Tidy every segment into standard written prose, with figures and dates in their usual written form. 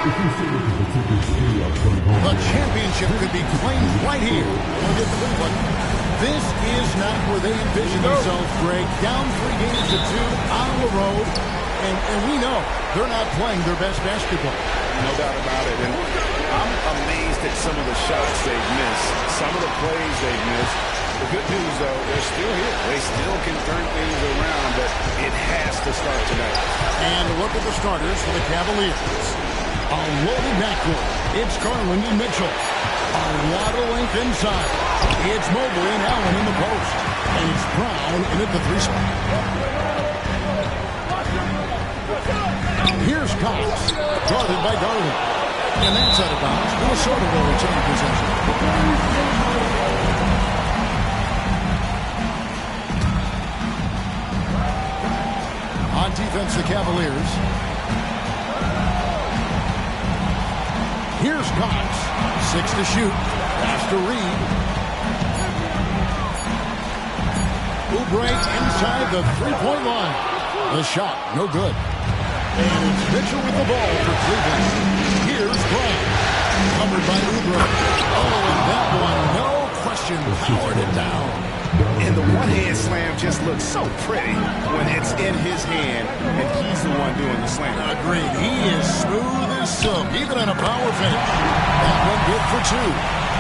The championship could be claimed right here. Look at Cleveland. This is not where they envision themselves, Greg. Down 3 games to 2 on the road. And we know they're not playing their best basketball. No doubt about it. And I'm amazed at some of the shots they've missed, some of the plays they've missed. The good news, though, they're still here. They still can turn things around, but it has to start tonight. And look at the starters for the Cavaliers. A loaded backcourt. It's Garland and Mitchell. A lot of length inside. It's Mobley and Allen in the post. And it's Brown in at the 3 spot. Here's Cox. Guarded by Garland. And that's out of bounds. Minnesota will retain possession. On defense, the Cavaliers. Here's Cox. 6 to shoot. Pass to Reed. Oubre inside the 3-point line. The shot, no good. And it's Mitchell with the ball for Cleveland. Here's Brown. Covered by Oubre. Oh, and that one, no question, powered it down. And the one-hand slam just looks so pretty when it's in his hand and he's the one doing the slam. Agreed. He is smooth as silk, even on a power finish. That one good for 2.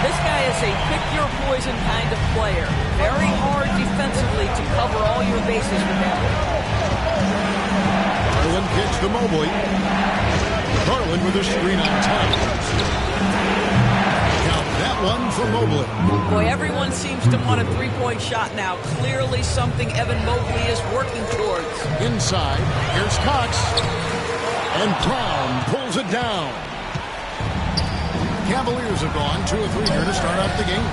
This guy is a pick-your-poison kind of player. Very hard defensively to cover all your bases with him. Garland kicks to Mobley. Garland with a screen on top. Count that one for Mobley. Boy, everyone seems to want a 3-point shot now. Clearly something Evan Mobley is working towards. Inside, here's Cox. And Brown pulls it down. Cavaliers have gone 2 of 3 here to start off the game.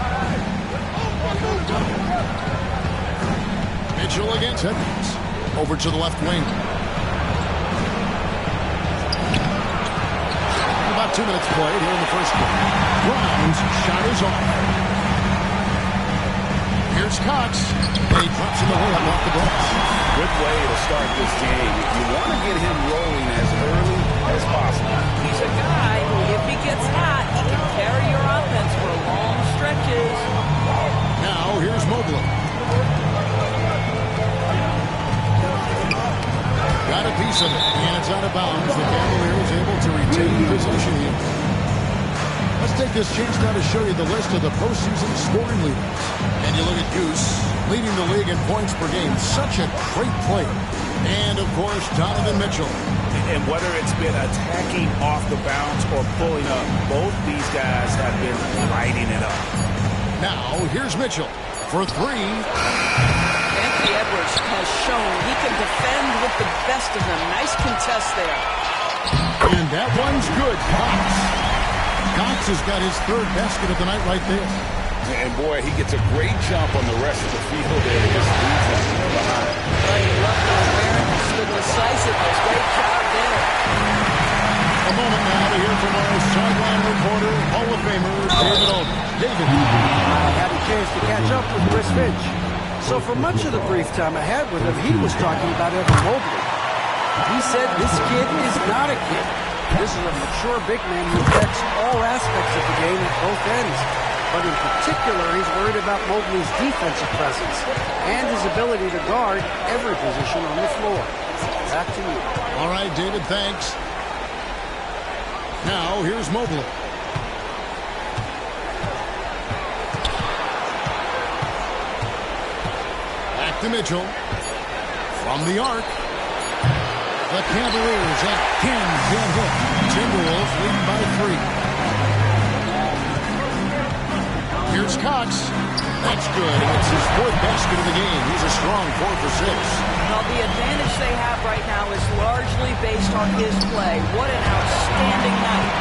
Mitchell against Edmonds. Over to the left wing. About 2 minutes played here in the first quarter. Brown's shot is off. Here's Cox. And he drops in the layup off the glass. Good way to start this game. You want to get him rolling as early as possible. He's a guy who, if he gets hot, he can carry your offense for long stretches. Now, here's Mobley. Got a piece of it, and it's out of bounds. The Cavaliers able to retain possession here. Let's take this chance now to show you the list of the postseason scoring leaders. And you look at Goose, leading the league in points per game. Such a great player. And, of course, Donovan Mitchell. And whether it's been attacking off the bounce or pulling up, both these guys have been lighting it up. Now, here's Mitchell for 3. Anthony Edwards has shown he can defend with the best of them. Nice contest there. And that one's good. Cox has got his 3rd basket of the night right there. And boy, he gets a great jump on the rest of the field there. He just leaves him behind. Right, he left the awareness, the decisiveness. Great job there. A moment now to hear from our sideline reporter, Hall of Famer, David Olden. David. I had a chance to catch up with Chris Finch. So for much of the brief time I had with him, he was talking about Evan Mobley. He said this kid is not a kid. This is a mature big man who affects all aspects of the game at both ends. But in particular, he's worried about Mobley's defensive presence and his ability to guard every position on the floor. Back to you. All right, David, thanks. Now, here's Mobley. Back to Mitchell. From the arc. The Cavaliers at 10 can't hit. Timberwolves lead by 3. Here's Cox. That's good. It's his 4th basket of the game. He's a strong 4 for 6. Well, the advantage they have right now is largely based on his play. What an outstanding night.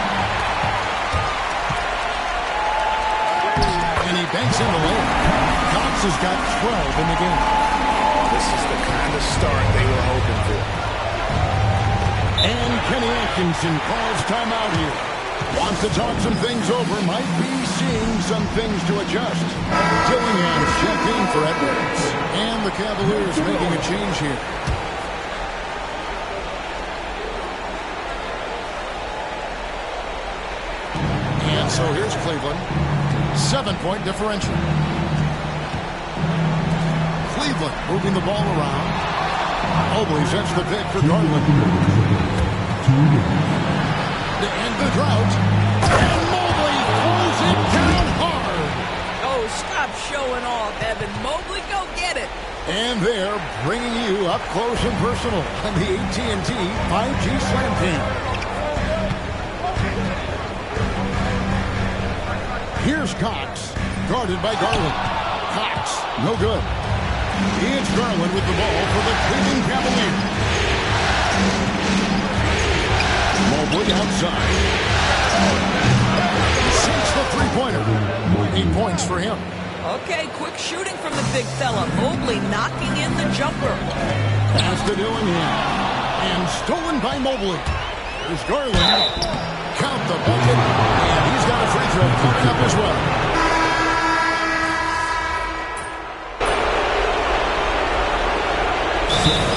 And he banks in the layup. Cox has got 12 in the game. This is the kind of start they were hoping for. And Kenny Atkinson calls timeout here. Wants to talk some things over. Might be seeing some things to adjust. Dillingham checked in for Edwards. And the Cavaliers making a change here. And so here's Cleveland. 7-point differential. Cleveland moving the ball around. Mobley sets the pick for Garland. To end the drought. And Mobley pulls it down hard. Oh, stop showing off, Evan. Mobley, go get it. And they're bringing you up close and personal on the AT&T 5G Slam Cam. Here's Cox, guarded by Garland. Cox, no good. It's Garland with the ball for the Cleveland Cavaliers. Mobley outside. Sinks the three-pointer. 8 points for him. Okay, quick shooting from the big fella. Mobley knocking in the jumper. Pass to Dillingham. And stolen by Mobley. Here's Garland. Count the bucket. And he's got a free throw coming up as well.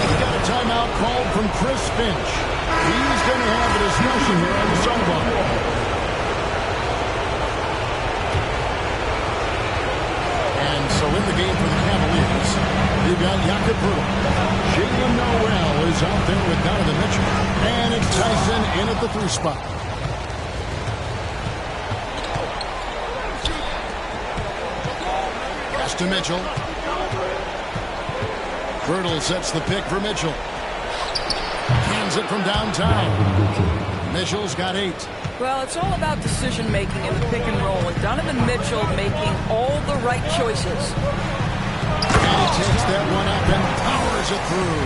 We got a timeout called from Chris Finch. He's going to have a discussion here on the sideline. And so in the game for the Cavaliers, you've got Jakob Poeltl. Jalen Noel is out there with Donovan Mitchell. And it's Tyson in at the 3 spot. Pass to Mitchell. Poeltl sets the pick for Mitchell. Hands it from downtown. Mitchell's got 8. Well, it's all about decision-making in the pick and roll. And Donovan Mitchell making all the right choices. And he takes that one up and powers it through.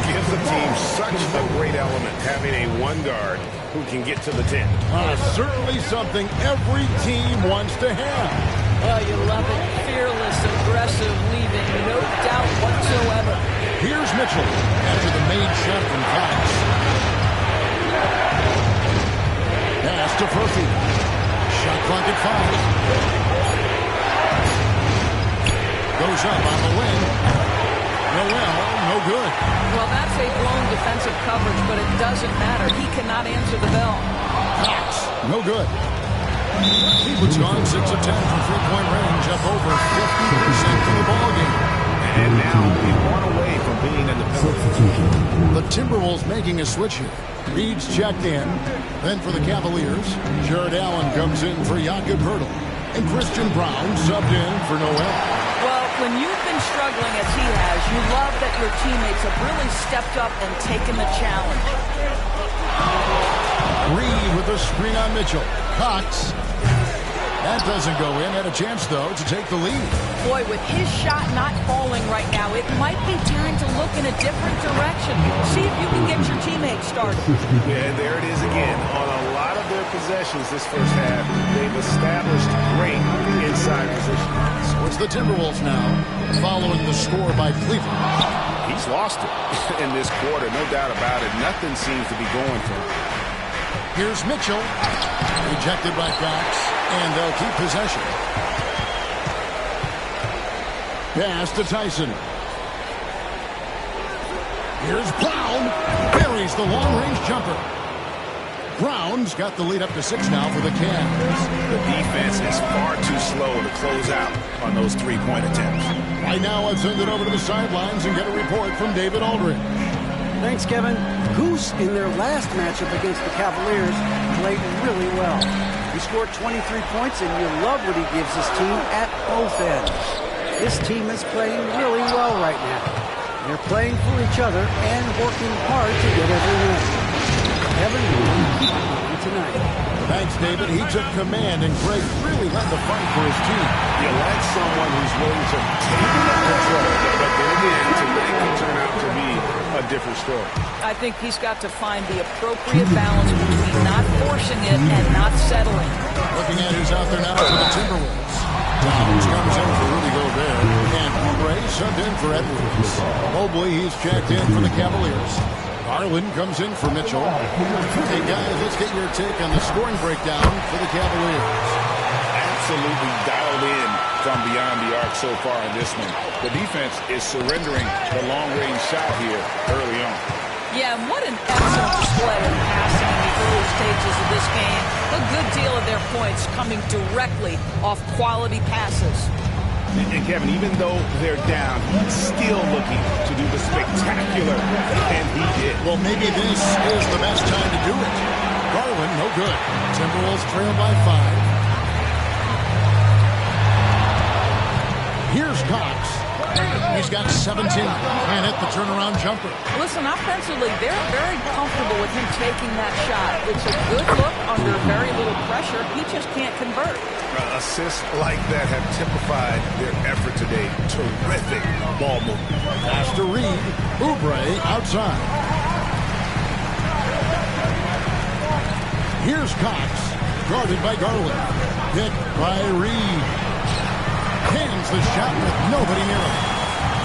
Gives the team such a great element, having a one guard who can get to the 10. Certainly something every team wants to have. Oh, you love it. Fearless, aggressive, leaving no doubt whatsoever. Here's Mitchell after the made shot from Cox. Pass to Murphy. Shot clock at 5. Goes up on the wing. Noel, no good. Well, that's a blown defensive coverage, but it doesn't matter. He cannot answer the bell. Cox, no good. Cleveland's gone 6 of 10 from three-point range, up over 50% in the ballgame. And now only one away from being in the penalty. The Timberwolves making a switch here. Reed's checked in. Then for the Cavaliers, Jared Allen comes in for Jakob Poeltl. And Christian Brown subbed in for Noel. Well, when you've been struggling as he has, you love that your teammates have really stepped up and taken the challenge. Reed with a screen on Mitchell. Cox. That doesn't go in. Had a chance, though, to take the lead. Boy, with his shot not falling right now, it might be time to look in a different direction. See if you can get your teammates started. Yeah, there it is again. On a lot of their possessions this first half, they've established great inside position. So it's the Timberwolves now, following the score by Cleveland. He's lost it in this quarter, no doubt about it. Nothing seems to be going for him. Here's Mitchell, rejected by Cox, and they'll keep possession. Pass to Tyson. Here's Brown, buries the long-range jumper. Brown's got the lead up to 6 now for the Cavs. The defense is far too slow to close out on those three-point attempts. Right now, I'll send it over to the sidelines and get a report from David Aldridge. Thanks, Kevin. Goose, in their last matchup against the Cavaliers, played really well. He scored 23 points, and you love what he gives his team at both ends. This team is playing really well right now. They're playing for each other and working hard to get every win. Kevin, will keep it going tonight. Thanks, David. He took command, and Greg really led the fight for his team. You like someone who's willing to take control, but then again, tonight can turn out to be a different story. I think he's got to find the appropriate balance between not forcing it and not settling. Looking at who's out there now for the Timberwolves. Towns comes in for Rudy Gobert, and Oubre subbed in for Edwards. Mobley, he's checked in for the Cavaliers. Garland comes in for Mitchell. Hey, guys, let's get your take on the scoring breakdown for the Cavaliers. Absolutely dialed in from beyond the arc so far in this one. The defense is surrendering the long-range shot here early on. Yeah, and what an excellent display of passing in the early stages of this game. A good deal of their points coming directly off quality passes. And Kevin, even though they're down, he's still looking to do the spectacular, and he did. Well, maybe this is the best time to do it. Garland, no good. Timberwolves trail by 5. Here's Cox. He's got 17 and hit the turnaround jumper. Listen, offensively, they're very comfortable with him taking that shot. It's a good look under very little pressure. He just can't convert. Assists like that have typified their effort today. Terrific ball movement. Pass to Reed. Oubre outside. Here's Cox. Guarded by Garland. Hit by Reed. Hands the shot with nobody near him.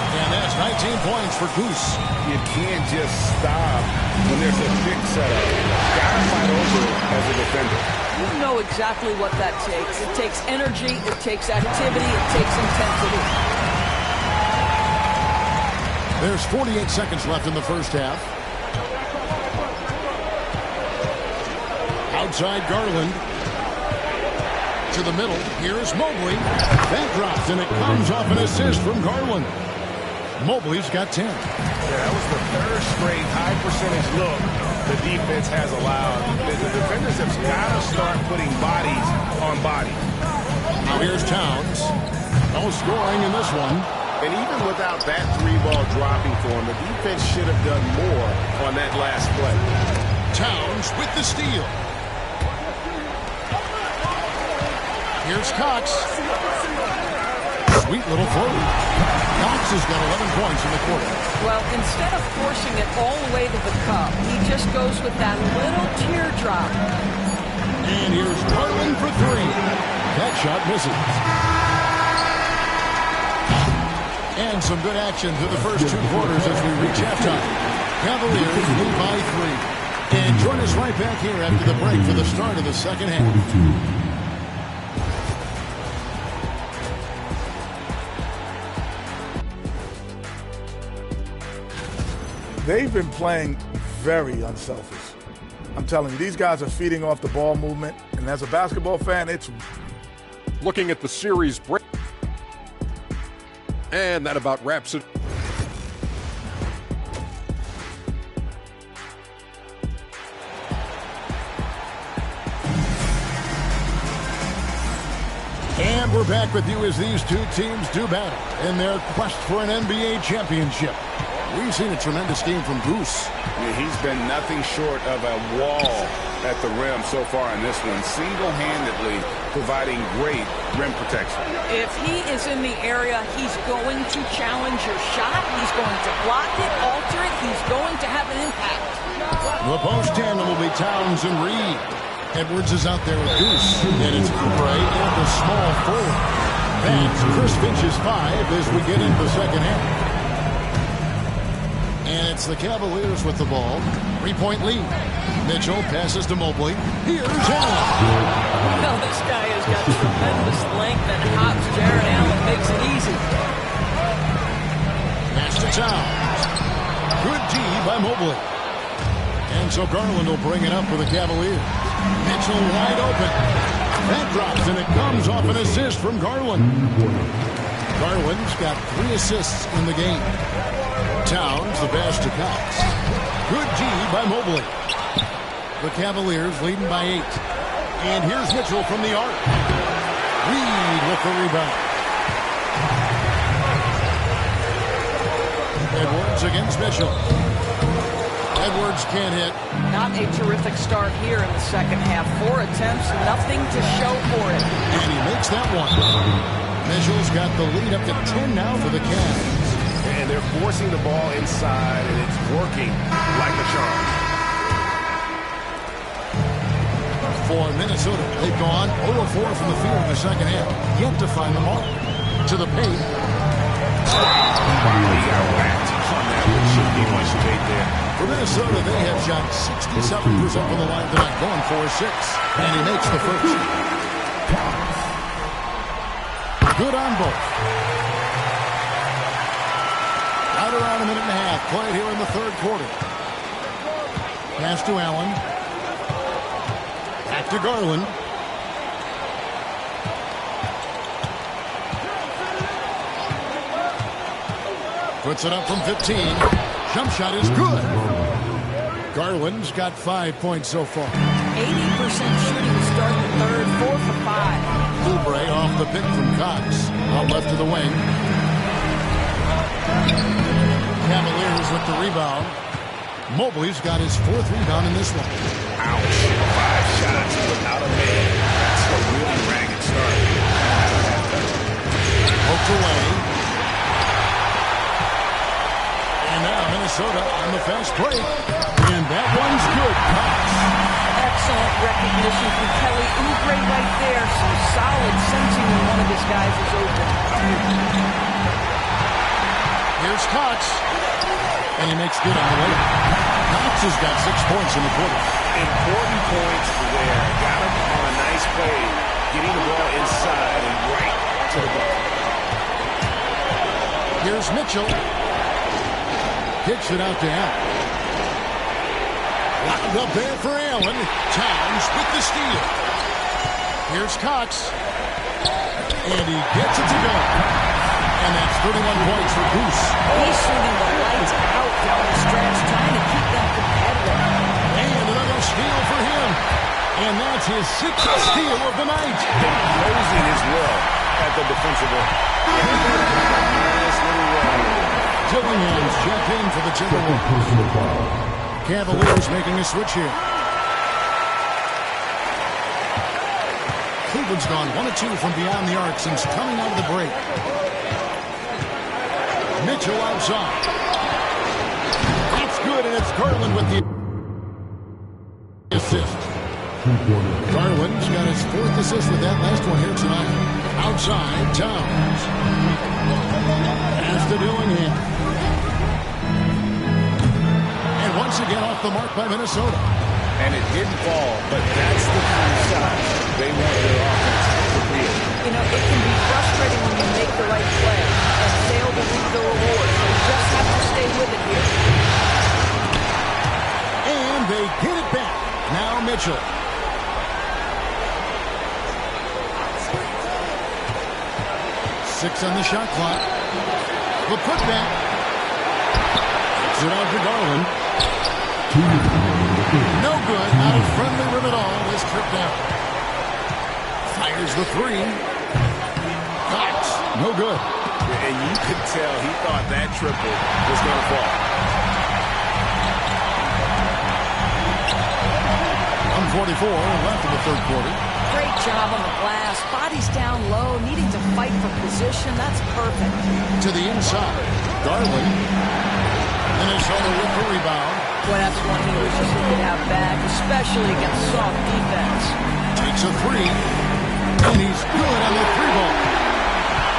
And that's 19 points for Goose. You can't just stop when there's a big setup. Gotta fight over it as a defender. You know exactly what that takes. It takes energy, it takes activity, it takes intensity. There's 48 seconds left in the first half. Outside Garland. To the middle. Here's Mobley. That drops, and it comes off an assist from Garland. Mobley's got 10. Yeah, that was the third straight high percentage look the defense has allowed. The defenders have got to start putting bodies on bodies. Now here's Towns. No scoring in this one. And even without that three ball dropping for him, the defense should have done more on that last play. Towns with the steal. Here's Cox. Sweet little float. Cox has got 11 points in the quarter. Well, instead of forcing it all the way to the cup, he just goes with that little teardrop. And here's Garland for 3. That shot misses. And some good action through the first 2 quarters as we reach halftime. Cavaliers lead by 3. And join us right back here after the break for the start of the second half. They've been playing very unselfish. I'm telling you, these guys are feeding off the ball movement, and as a basketball fan, it's... Looking at the series break. And that about wraps it. And we're back with you as these two teams do battle in their quest for an NBA championship. We've seen a tremendous game from Goose. Yeah, he's been nothing short of a wall at the rim so far in this one, single-handedly providing great rim protection. If he is in the area, he's going to challenge your shot. He's going to block it, alter it. He's going to have an impact. The post tandem will be Towns and Reed. Edwards is out there with Goose. And it's Oubre and the small forward. That's Chris Finch's 5 as we get into the second half. And it's the Cavaliers with the ball. 3-point lead. Mitchell passes to Mobley. Here's Allen. Well, this guy has got tremendous length and hops. Jared Allen makes it easy. Pass to Towns. Good D by Mobley. And so Garland will bring it up for the Cavaliers. Mitchell wide open. That drops, and it comes off an assist from Garland. Garland's got 3 assists in the game. Towns, the pass to Cox. Good D by Mobley. The Cavaliers leading by 8. And here's Mitchell from the arc. Reed with the rebound. Edwards against Mitchell. Edwards can't hit. Not a terrific start here in the second half. 4 attempts, nothing to show for it. And he makes that one. Mitchell's got the lead up to 10 now for the Cavs. And they're forcing the ball inside, and it's working like a charm. For Minnesota, they've gone 0-4 from the field in the second half. Yet to find the mark. To the paint. He got whacked on that. There shouldn't be much debate there. For Minnesota, they have shot 67% from the line tonight, going 4-6. And he makes the first. Good on both. Right around a minute and a half played here in the third quarter. Pass to Allen. Back to Garland. Puts it up from 15. Jump shot is good. Garland's got 5 points so far. 80% shooting to start the third, 4 for 5. Oubre off the pick from Cox. Out left to the wing. Cavaliers with the rebound. Mobley's got his 4th rebound in this one. Ouch. 5 shots without a man. That's a really ragged start. Poked away. And now Minnesota on the fast break. And that one's good. Cox. Excellent recognition from Kelly Oubre right there. Some solid sensing when one of his guys is open. Here's Cox. And he makes good on the way. Cox has got 6 points in the quarter. Important points there. Got him on a nice play. Getting the ball inside and right to the bucket. Here's Mitchell. Kicks it out to Allen. Locked up there for Allen. Towns with the steal. Here's Cox. And he gets it to go. And that's 31 points for Goose. He's shooting the lights out down the stretch, trying to keep them competitive. And another steal for him. And that's his 6th steal of the night. Been closing his will at the defensive end. Nice little run. Dillingham's checked in for the Timberwolves. Cavaliers making a switch here. Cleveland's gone 1 of 2 from beyond the arc since coming out of the break. Mitchell outside. That's good, and it's Garland with the assist. Garland's got his 4th assist with that last one here tonight. Outside, Towns. Pass to Dillingham. And once again off the mark by Minnesota. And it didn't fall, but that's the kind of shot they want their offense to create. You know, it can be frustrating when you make the right play and fail to reap the reward. You just have to stay with it here. And they get it back. Now Mitchell. Six on the shot clock. The putback. Gets it out to Garland. No good. Not a friendly rim at all. This trip down. Fires the 3. Cox. No good. And you could tell he thought that triple was going to fall. 1:44 left in the third quarter. Great job on the glass. Body's down low, needing to fight for position. That's perfect. To the inside. Garland. Minnesota with the rebound. Boy, that's one he wishes he could have back, especially against soft defense. Takes a 3. And he's good on the 3-ball.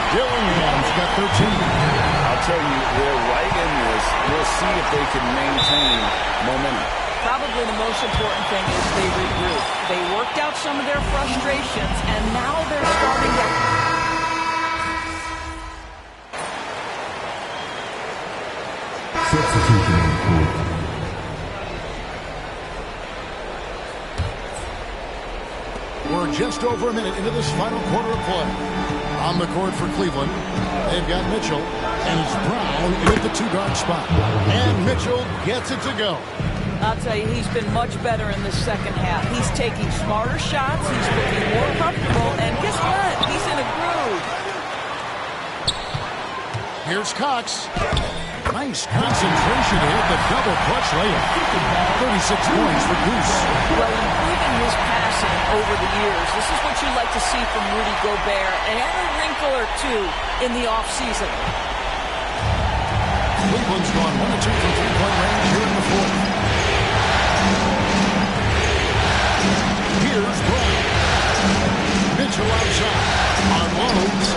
Dillingham's got 13. I'll tell you, they're right in this. We'll see if they can maintain momentum. Probably the most important thing is they regroup. They worked out some of their frustrations, and now they're starting to... We're just over a minute into this final quarter of play. On the court for Cleveland, they've got Mitchell, and it's Brown in at the 2-guard spot. And Mitchell gets it to go. I'll tell you, he's been much better in the second half. He's taking smarter shots. He's looking more comfortable. And guess what? He's in a groove. Here's Cox. Nice concentration to hit the double clutch layup. 36 points for Goose. Well, improving his passing over the years. This is what you like to see from Rudy Gobert. And a wrinkle or two in the offseason. Cleveland's gone 1 of 2 from 3-point range here in the fourth. Here's Brown. Mitchell outside. Unloads.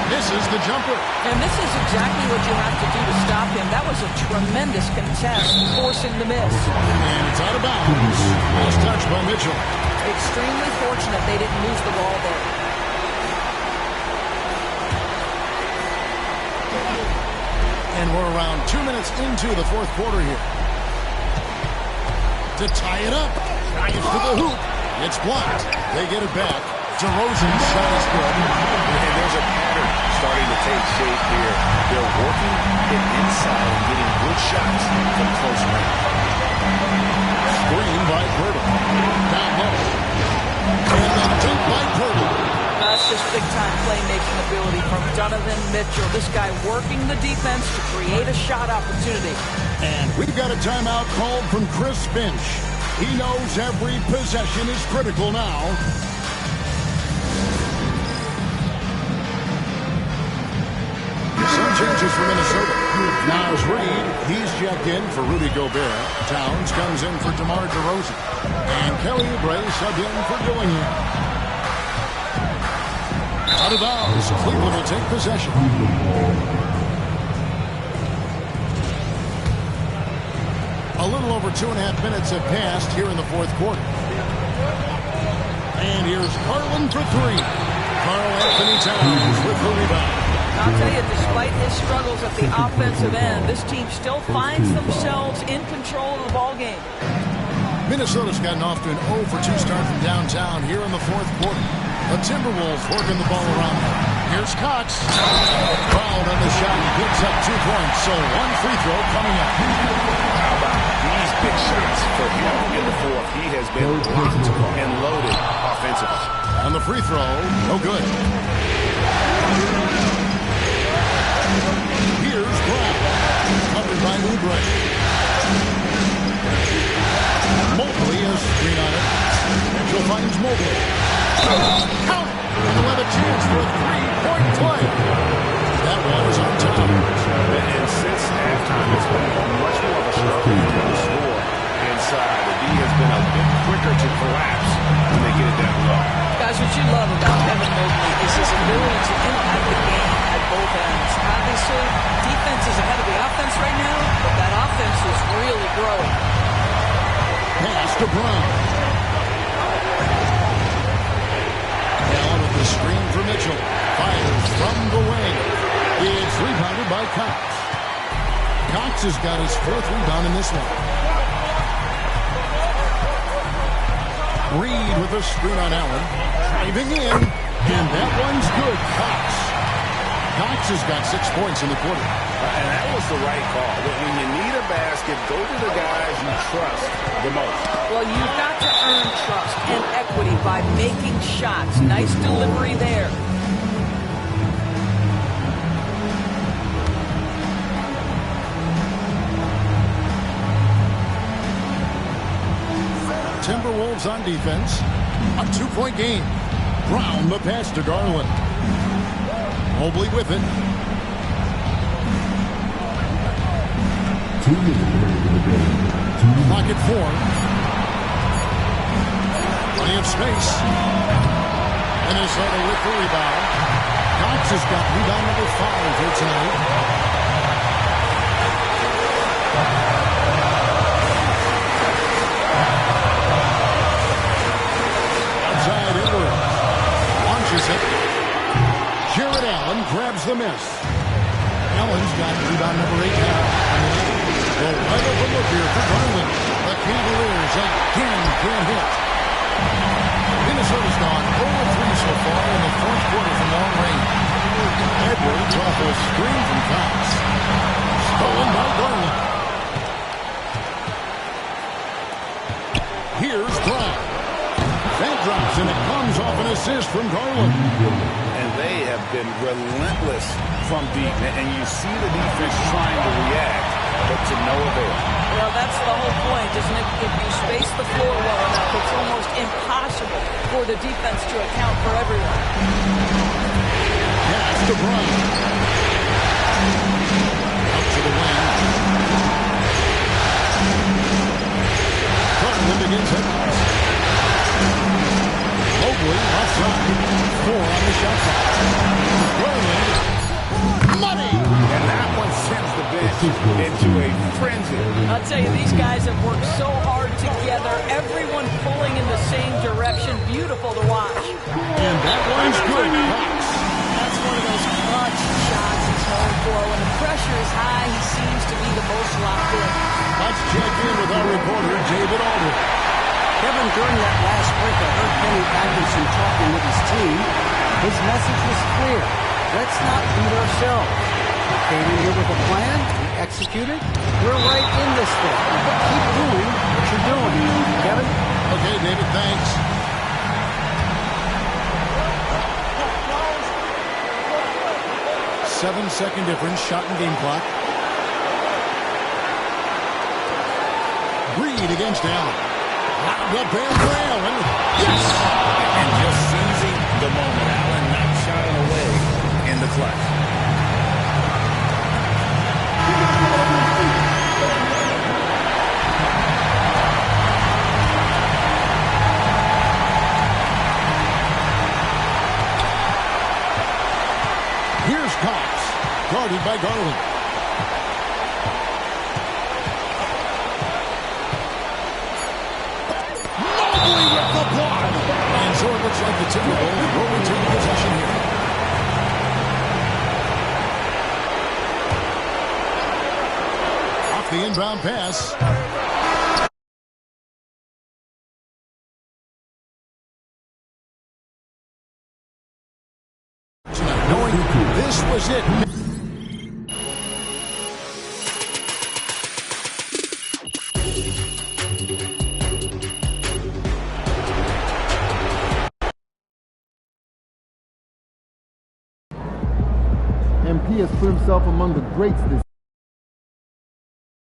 Misses the jumper. And this is exactly what you have to do to stop him. That was a tremendous contest, forcing the miss. And it's out of bounds. Last touch by Mitchell. Extremely fortunate they didn't lose the ball there. And we're around 2 minutes into the fourth quarter here. To tie it up. Drives to the hoop. It's blocked. They get it back. DeRozan's shot is good. And there's a pattern starting to take shape here. They're working it inside and getting good shots from close range. Screen by Pirtle. Down low. And then dunk by Pirtle. That's just big-time playmaking ability from Donovan Mitchell. This guy working the defense to create a shot opportunity. And we've got a timeout called from Chris Finch. He knows every possession is critical now. Some changes for Minnesota. Now is Reed. He's checked in for Rudy Gobert. Towns comes in for DeMar DeRozan. And Kelly Oubre subbed in for Dillingham. Out of bounds. Cleveland will take possession. A little over 2.5 minutes have passed here in the fourth quarter. And here's Garland for three. Karl Anthony Towns with the rebound. I'll tell you, despite his struggles at the offensive end, this team still finds themselves in control of the ballgame. Minnesota's gotten off to an 0 for 2 start from downtown here in the fourth quarter. The Timberwolves working the ball around. Here's Cox. Fouled on the shot. He picks up 2 points. So one free throw coming up. How about these big shots for him in the fourth? He has been locked and loaded offensively. On the free throw, no good. Here's Brown. Covered by Oubre. Mobley has screen on it. Mitchell finds Mobley. Count! And he'll have a chance for a 3-point play. That one is on top. And since halftime, it's been much more of a struggle to score inside. The D has been a bit quicker to collapse when they get it down low. Guys, what you love about Evan Mobley is his ability to impact the game at both ends. Obviously, defense is ahead of the offense right now, but that offense is really growing. Pass to Brown. Allen with the screen for Mitchell. Fires from the wing. It's rebounded by Cox. Cox has got his 4th rebound in this one. Reed with a screen on Allen. Driving in. And that one's good. Cox. Cox has got 6 points in the quarter. And that was the right call. When you need a basket, go to the guys you trust the most. Well, you've got to earn trust and equity by making shots. Nice delivery there. Timberwolves on defense. A 2-point game. Brown the pass to Garland. Mobley with it. Clock at 4. Plenty of space. Minnesota with the rebound. Cox has got rebound number 5 here tonight. Outside Edwards. Launches it. Jared Allen grabs the miss. Allen's got rebound number 8 now. The right over look here for Garland. The Cavaliers again can't hit. Minnesota's gone 0-3 so far in the fourth quarter from long range. Edwards off a screen from Cox. Stolen by Garland. Here's Brown. That drops and it comes off an assist from Garland. And they have been relentless from deep. And you see the defense trying to react, but to no avail. Well, that's the whole point, isn't it? If you space the floor well enough, it's almost impossible for the defense to account for everyone. Pass to Brown. Out to the wing. Garland against Edwards. Mobley offside. 4 on the shot clock. Garland. Money! And that one sends the bench into a frenzy. I'll tell you, these guys have worked so hard together. Everyone pulling in the same direction. Beautiful to watch. And that one's good. Cox. That's one of those clutch shots he's known for. When the pressure is high, he seems to be the most locked in. Let's check in with our reporter, David Aldridge. Kevin, during that last break, I heard Kenny Atkinson talking with his team. His message was clear. Let's not beat ourselves. We came in here with a plan. We executed. We're right in this thing. Keep doing what you're doing. Kevin? Okay, David, thanks. Seven-second difference, shot and game clock. Reed against Allen. Gobert for Allen. Yes! And just seizing the moment. Allen not shying away in the clutch. Here's Cox, guarded by Garland. Mobley with the block. And so it looks like the Timberwolves will retain possession here. Off the inbound pass. Knowing this was it. MP has put himself among the greats this